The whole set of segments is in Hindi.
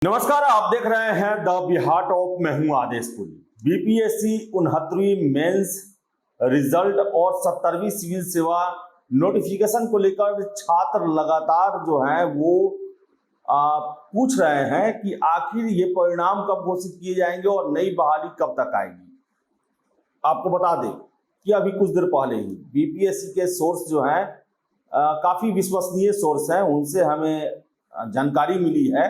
नमस्कार, आप देख रहे हैं द बिहार टॉप। मैं हूं आदेश पुरी। बीपीएससी 69वीं मेंस रिजल्ट और 70वीं सिविल सेवा नोटिफिकेशन को लेकर छात्र लगातार जो हैं वो पूछ रहे हैं कि आखिर ये परिणाम कब घोषित किए जाएंगे और नई बहाली कब तक आएगी। आपको बता दें कि अभी कुछ देर पहले ही बीपीएससी के सोर्स जो हैं काफी विश्वसनीय सोर्स हैं, उनसे हमें जानकारी मिली है।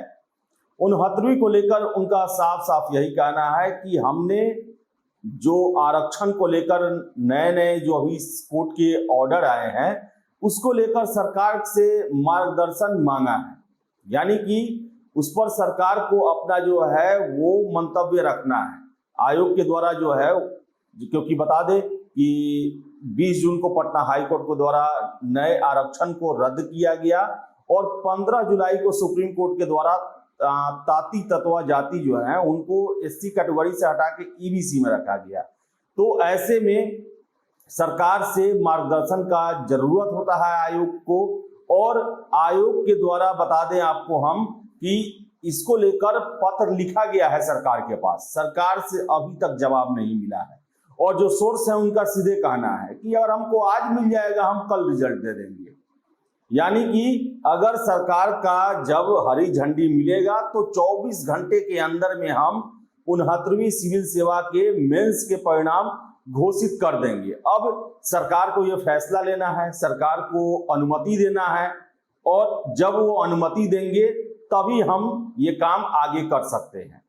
69वीं को लेकर उनका साफ साफ यही कहना है कि हमने जो आरक्षण को लेकर नए नए जो अभी कोर्ट के ऑर्डर आए हैं उसको लेकर सरकार से मार्गदर्शन मांगा है, यानी कि उस पर सरकार को अपना जो है वो मंतव्य रखना है। आयोग के द्वारा जो है, क्योंकि बता दें कि 20 जून को पटना हाईकोर्ट के द्वारा नए आरक्षण को रद्द किया गया और 15 जुलाई को सुप्रीम कोर्ट के द्वारा ताती तत्वा जाति जो है उनको एससी कैटेगरी से हटा के ईबीसी में रखा गया। तो ऐसे में सरकार से मार्गदर्शन का जरूरत होता है आयोग को, और आयोग के द्वारा बता दें आपको हम कि इसको लेकर पत्र लिखा गया है सरकार के पास। सरकार से अभी तक जवाब नहीं मिला है और जो सोर्स है उनका सीधे कहना है कि अगर हमको आज मिल जाएगा हम कल रिजल्ट दे देंगे। यानी कि अगर सरकार का जब हरी झंडी मिलेगा तो 24 घंटे के अंदर में हम 69वीं सिविल सेवा के मेंस के परिणाम घोषित कर देंगे। अब सरकार को यह फैसला लेना है, सरकार को अनुमति देना है, और जब वो अनुमति देंगे तभी हम ये काम आगे कर सकते हैं।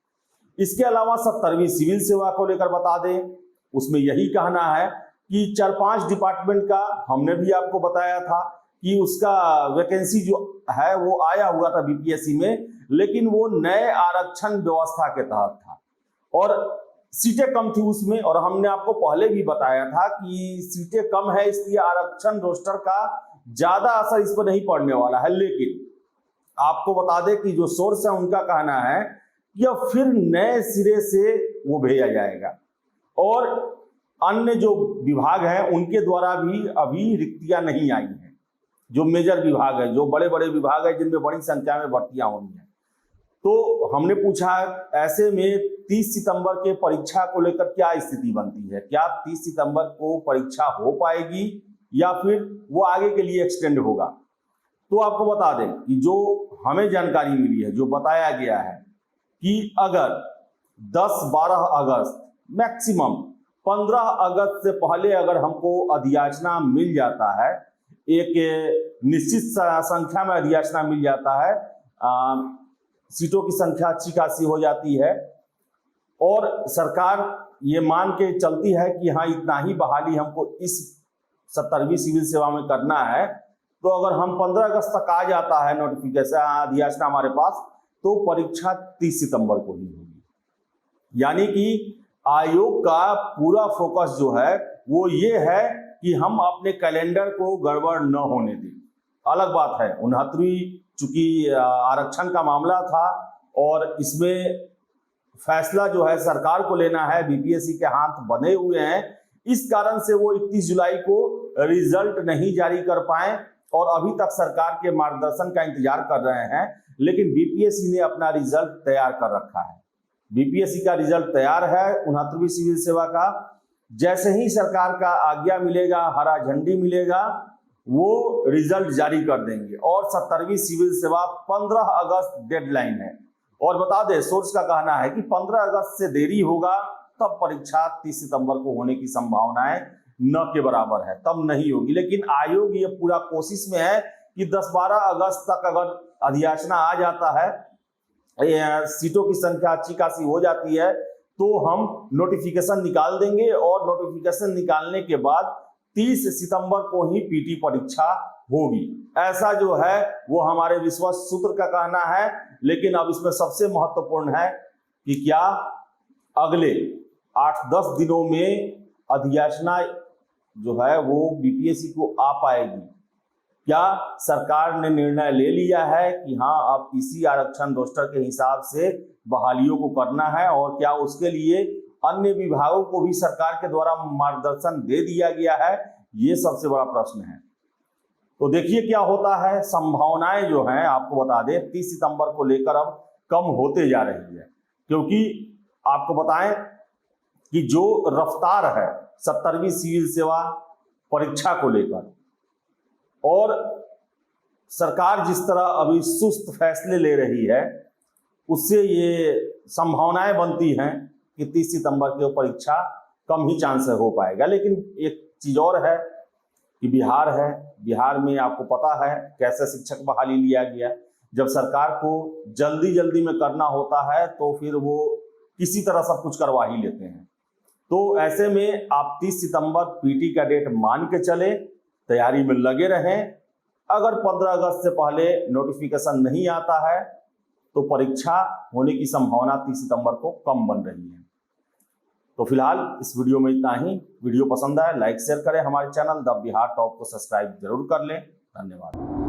इसके अलावा 70वीं सिविल सेवा को लेकर बता दें, उसमें यही कहना है कि 4-5 डिपार्टमेंट का हमने भी आपको बताया था कि उसका वैकेंसी जो है वो आया हुआ था बीपीएससी में, लेकिन वो नए आरक्षण व्यवस्था के तहत था और सीटें कम थी उसमें। और हमने आपको पहले भी बताया था कि सीटें कम है इसलिए आरक्षण रोस्टर का ज्यादा असर इस पर नहीं पड़ने वाला है। लेकिन आपको बता दें कि जो सोर्स है उनका कहना है कि अब फिर नए सिरे से वो भेजा जाएगा और अन्य जो विभाग हैं उनके द्वारा भी अभी रिक्तियां नहीं आई हैं। जो मेजर विभाग है, जो बड़े बड़े विभाग है जिनमें बड़ी संख्या में भर्तियां होनी है। तो हमने पूछा ऐसे में 30 सितंबर के परीक्षा को लेकर क्या स्थिति बनती है, क्या 30 सितंबर को परीक्षा हो पाएगी या फिर वो आगे के लिए एक्सटेंड होगा। तो आपको बता दें कि जो हमें जानकारी मिली है, जो बताया गया है कि अगर 10-12 अगस्त मैक्सिमम 15 अगस्त से पहले अगर हमको अधियाचना मिल जाता है, एक निश्चित संख्या में अधियाचना मिल जाता है, सीटों की संख्या अच्छी खासी हो जाती है और सरकार ये मान के चलती है कि हाँ इतना ही बहाली हमको इस 70वीं सिविल सेवा में करना है, तो अगर हम 15 अगस्त तक आ जाता है नोटिफिकेशन अधियाचना हमारे पास, तो परीक्षा 30 सितंबर को ही होगी। यानी कि आयोग का पूरा फोकस जो है वो ये है कि हम अपने कैलेंडर को गड़बड़ न होने दें। अलग बात है 69वीं चूंकि आरक्षण का मामला था और इसमें फैसला जो है सरकार को लेना है, बीपीएससी के हाथ बंधे हुए हैं, इस कारण से वो 31 जुलाई को रिजल्ट नहीं जारी कर पाए और अभी तक सरकार के मार्गदर्शन का इंतजार कर रहे हैं। लेकिन बीपीएससी ने अपना रिजल्ट तैयार कर रखा है। बीपीएससी का रिजल्ट तैयार है 69वीं सिविल सेवा का। जैसे ही सरकार का आज्ञा मिलेगा, हरा झंडी मिलेगा, वो रिजल्ट जारी कर देंगे और 70वीं सिविल सेवा 15 अगस्त डेडलाइन है। और बता दें सोर्स का कहना है कि 15 अगस्त से देरी होगा तब परीक्षा 30 सितंबर को होने की संभावनाएं न के बराबर है, तब नहीं होगी। लेकिन आयोग ये पूरा कोशिश में है कि 10-12 अगस्त तक अगर अधियाचना आ जाता है, सीटों की संख्या अच्छी खासी हो जाती है, तो हम नोटिफिकेशन निकाल देंगे और नोटिफिकेशन निकालने के बाद 30 सितंबर को ही पीटी परीक्षा होगी। ऐसा जो है वो हमारे विश्वास सूत्र का कहना है। लेकिन अब इसमें सबसे महत्वपूर्ण है कि क्या अगले 8-10 दिनों में अधियाचना जो है वो बीपीएससी को आ पाएगी। क्या सरकार ने निर्णय ले लिया है कि हाँ अब इसी आरक्षण रोस्टर के हिसाब से बहालियों को करना है, और क्या उसके लिए अन्य विभागों को भी सरकार के द्वारा मार्गदर्शन दे दिया गया है, ये सबसे बड़ा प्रश्न है। तो देखिए क्या होता है। संभावनाएं जो हैं आपको बता दें 30 सितंबर को लेकर अब कम होते जा रही है, क्योंकि आपको बताएं कि जो रफ्तार है 70वीं सिविल सेवा परीक्षा को लेकर, और सरकार जिस तरह अभी सुस्त फैसले ले रही है, उससे ये संभावनाएं बनती हैं कि 30 सितंबर की परीक्षा कम ही चांस हो पाएगा। लेकिन एक चीज और है कि बिहार है, बिहार में आपको पता है कैसे शिक्षक बहाली लिया गया। जब सरकार को जल्दी जल्दी में करना होता है तो फिर वो किसी तरह सब कुछ करवा ही लेते हैं। तो ऐसे में आप 30 सितंबर पीटी का डेट मान के चले, तैयारी में लगे रहें। अगर 15 अगस्त से पहले नोटिफिकेशन नहीं आता है तो परीक्षा होने की संभावना 30 सितंबर को कम बन रही है। तो फिलहाल इस वीडियो में इतना ही। वीडियो पसंद आए लाइक शेयर करें, हमारे चैनल द बिहार टॉप को सब्सक्राइब जरूर कर लें। धन्यवाद।